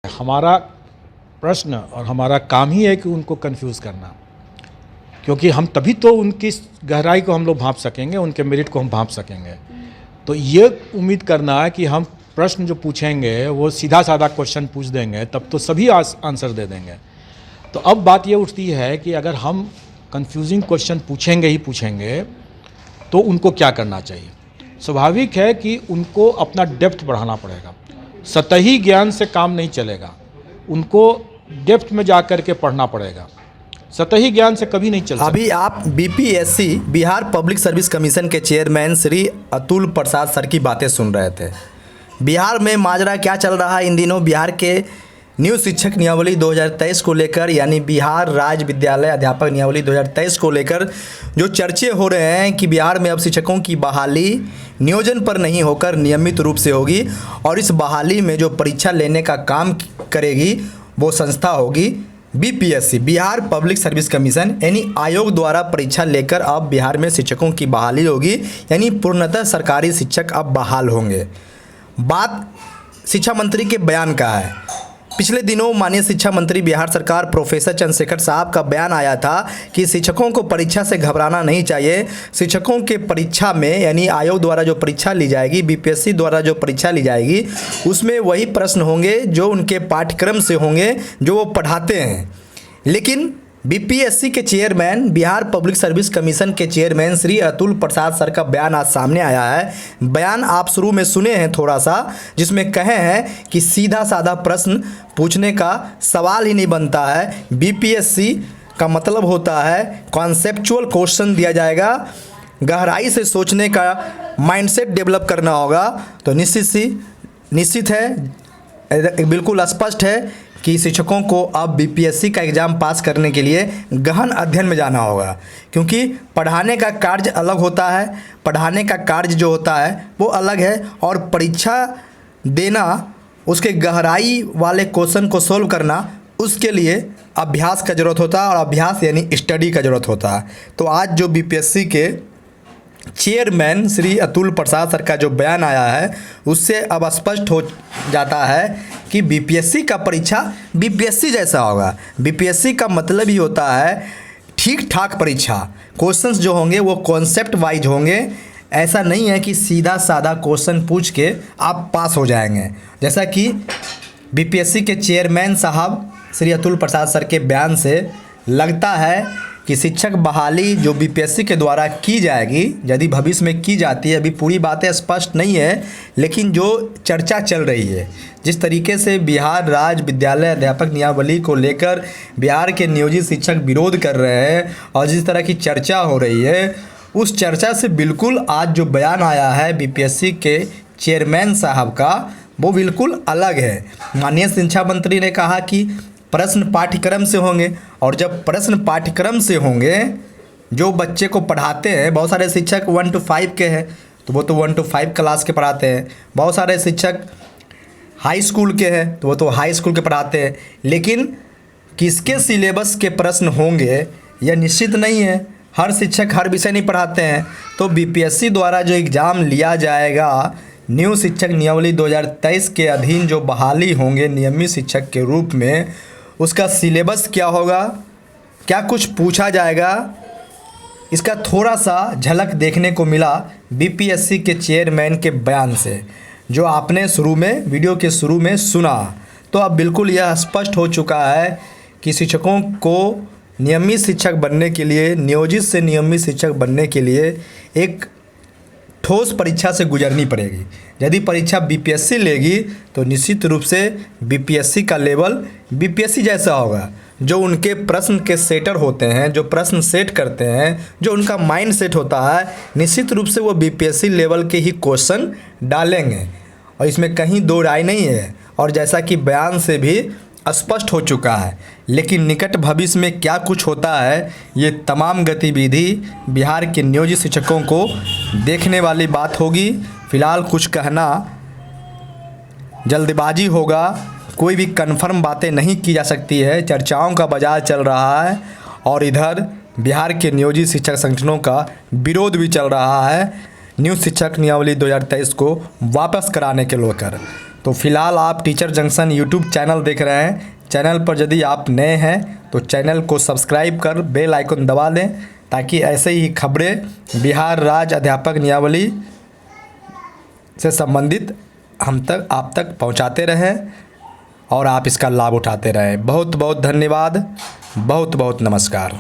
हमारा प्रश्न और हमारा काम ही है कि उनको कंफ्यूज करना, क्योंकि हम तभी तो उनकी गहराई को हम लोग भांप सकेंगे, उनके मेरिट को हम भांप सकेंगे। तो ये उम्मीद करना है कि हम प्रश्न जो पूछेंगे वो सीधा साधा क्वेश्चन पूछ देंगे तब तो सभी आंसर दे देंगे। तो अब बात ये उठती है कि अगर हम कंफ्यूजिंग क्वेश्चन पूछेंगे ही पूछेंगे तो उनको क्या करना चाहिए। स्वाभाविक है कि उनको अपना डेप्थ बढ़ाना पड़ेगा। सतही ज्ञान से काम नहीं चलेगा, उनको डेप्थ में जा कर के पढ़ना पड़ेगा। सतही ज्ञान से कभी नहीं चल सकता। अभी आप BPSC Bihar public service commission के चेयरमैन श्री अतुल प्रसाद सर की बातें सुन रहे थे। बिहार में माजरा क्या चल रहा है इन दिनों, बिहार के न्यू शिक्षक नियमावली 2023 को लेकर, यानी बिहार राज्य विद्यालय अध्यापक नियमावली 2023 को लेकर जो चर्चे हो रहे हैं कि बिहार में अब शिक्षकों की बहाली नियोजन पर नहीं होकर नियमित रूप से होगी और इस बहाली में जो परीक्षा लेने का काम करेगी वो संस्था होगी BPSC Bihar public service commission, यानी आयोग द्वारा परीक्षा लेकर अब बिहार में शिक्षकों की बहाली होगी, यानी पूर्णतः सरकारी शिक्षक अब बहाल होंगे। बात शिक्षा मंत्री के बयान का है। पिछले दिनों माननीय शिक्षा मंत्री बिहार सरकार प्रोफेसर चंद्रशेखर साहब का बयान आया था कि शिक्षकों को परीक्षा से घबराना नहीं चाहिए। शिक्षकों के परीक्षा में, यानी आयोग द्वारा जो परीक्षा ली जाएगी, बीपीएससी द्वारा जो परीक्षा ली जाएगी, उसमें वही प्रश्न होंगे जो उनके पाठ्यक्रम से होंगे जो वो पढ़ाते हैं। लेकिन बीपीएससी के chairman, Bihar public service commission के चेयरमैन श्री अतुल प्रसाद सर का बयान आज सामने आया है। बयान आप शुरू में सुने हैं थोड़ा सा, जिसमें कहे हैं कि सीधा साधा प्रश्न पूछने का सवाल ही नहीं बनता है। बीपीएससी का मतलब होता है कॉन्सेप्चुअल क्वेश्चन दिया जाएगा, गहराई से सोचने का माइंडसेट डेवलप करना होगा। तो निश्चित है, बिल्कुल स्पष्ट है कि शिक्षकों को अब बीपीएससी का एग्ज़ाम पास करने के लिए गहन अध्ययन में जाना होगा, क्योंकि पढ़ाने का कार्य अलग होता है, पढ़ाने का कार्य जो होता है वो अलग है, और परीक्षा देना, उसके गहराई वाले क्वेश्चन को सोल्व करना, उसके लिए अभ्यास का ज़रूरत होता है, और अभ्यास यानी स्टडी का ज़रूरत होता है। तो आज जो बीपीएससी के चेयरमैन श्री अतुल प्रसाद सर का जो बयान आया है, उससे अब स्पष्ट हो जाता है कि बीपीएससी का परीक्षा बीपीएससी जैसा होगा। बीपीएससी का मतलब ही होता है ठीक ठाक परीक्षा, क्वेश्चंस जो होंगे वो कॉन्सेप्ट वाइज होंगे। ऐसा नहीं है कि सीधा साधा क्वेश्चन पूछ के आप पास हो जाएंगे, जैसा कि बीपीएससी के चेयरमैन साहब श्री अतुल प्रसाद सर के बयान से लगता है कि शिक्षक बहाली जो बीपीएससी के द्वारा की जाएगी, यदि भविष्य में की जाती है, अभी पूरी बातें स्पष्ट नहीं है, लेकिन जो चर्चा चल रही है, जिस तरीके से बिहार राज्य विद्यालय अध्यापक नियमावली को लेकर बिहार के नियोजित शिक्षक विरोध कर रहे हैं और जिस तरह की चर्चा हो रही है, उस चर्चा से बिल्कुल आज जो बयान आया है बीपीएससी के चेयरमैन साहब का, वो बिल्कुल अलग है। माननीय शिक्षा मंत्री ने कहा कि प्रश्न पाठ्यक्रम से होंगे, और जब प्रश्न पाठ्यक्रम से होंगे, जो बच्चे को पढ़ाते हैं, बहुत सारे शिक्षक 1 to 5 के हैं तो वो तो 1 to 5 क्लास के पढ़ाते हैं, बहुत सारे शिक्षक हाई स्कूल के हैं तो वो तो हाई स्कूल के पढ़ाते हैं, लेकिन किसके सिलेबस के प्रश्न होंगे यह निश्चित नहीं है। हर शिक्षक हर विषय नहीं पढ़ाते हैं। तो बीपीएससी द्वारा जो एग्ज़ाम लिया जाएगा, न्यू शिक्षक नियमावली 2023 के अधीन जो बहाली होंगे नियमित शिक्षक के रूप में, उसका सिलेबस क्या होगा, क्या कुछ पूछा जाएगा, इसका थोड़ा सा झलक देखने को मिला बीपीएससी के चेयरमैन के बयान से, जो आपने शुरू में, वीडियो के शुरू में सुना। तो अब बिल्कुल यह स्पष्ट हो चुका है कि शिक्षकों को नियमित शिक्षक बनने के लिए, नियोजित से नियमित शिक्षक बनने के लिए एक ठोस परीक्षा से गुजरनी पड़ेगी। यदि परीक्षा बीपीएससी लेगी तो निश्चित रूप से बीपीएससी का लेवल बीपीएससी जैसा होगा। जो उनके प्रश्न के सेटर होते हैं, जो प्रश्न सेट करते हैं, जो उनका माइंड सेट होता है, निश्चित रूप से वो बीपीएससी लेवल के ही क्वेश्चन डालेंगे, और इसमें कहीं दो राय नहीं है। और जैसा कि बयान से भी स्पष्ट हो चुका है, लेकिन निकट भविष्य में क्या कुछ होता है, ये तमाम गतिविधि बिहार के नियोजित शिक्षकों को देखने वाली बात होगी। फिलहाल कुछ कहना जल्दबाजी होगा, कोई भी कन्फर्म बातें नहीं की जा सकती है। चर्चाओं का बाजार चल रहा है और इधर बिहार के नियोजित शिक्षक संगठनों का विरोध भी चल रहा है न्यू शिक्षक नियमावली 2023 को वापस कराने के लेकर। तो फिलहाल आप टीचर जंक्शन यूट्यूब चैनल देख रहे हैं। चैनल पर यदि आप नए हैं तो चैनल को सब्सक्राइब कर बेल आइकन दबा दें, ताकि ऐसे ही खबरें बिहार राज्य अध्यापक नियमावली से संबंधित आप तक पहुंचाते रहें और आप इसका लाभ उठाते रहें। बहुत बहुत धन्यवाद, बहुत बहुत नमस्कार।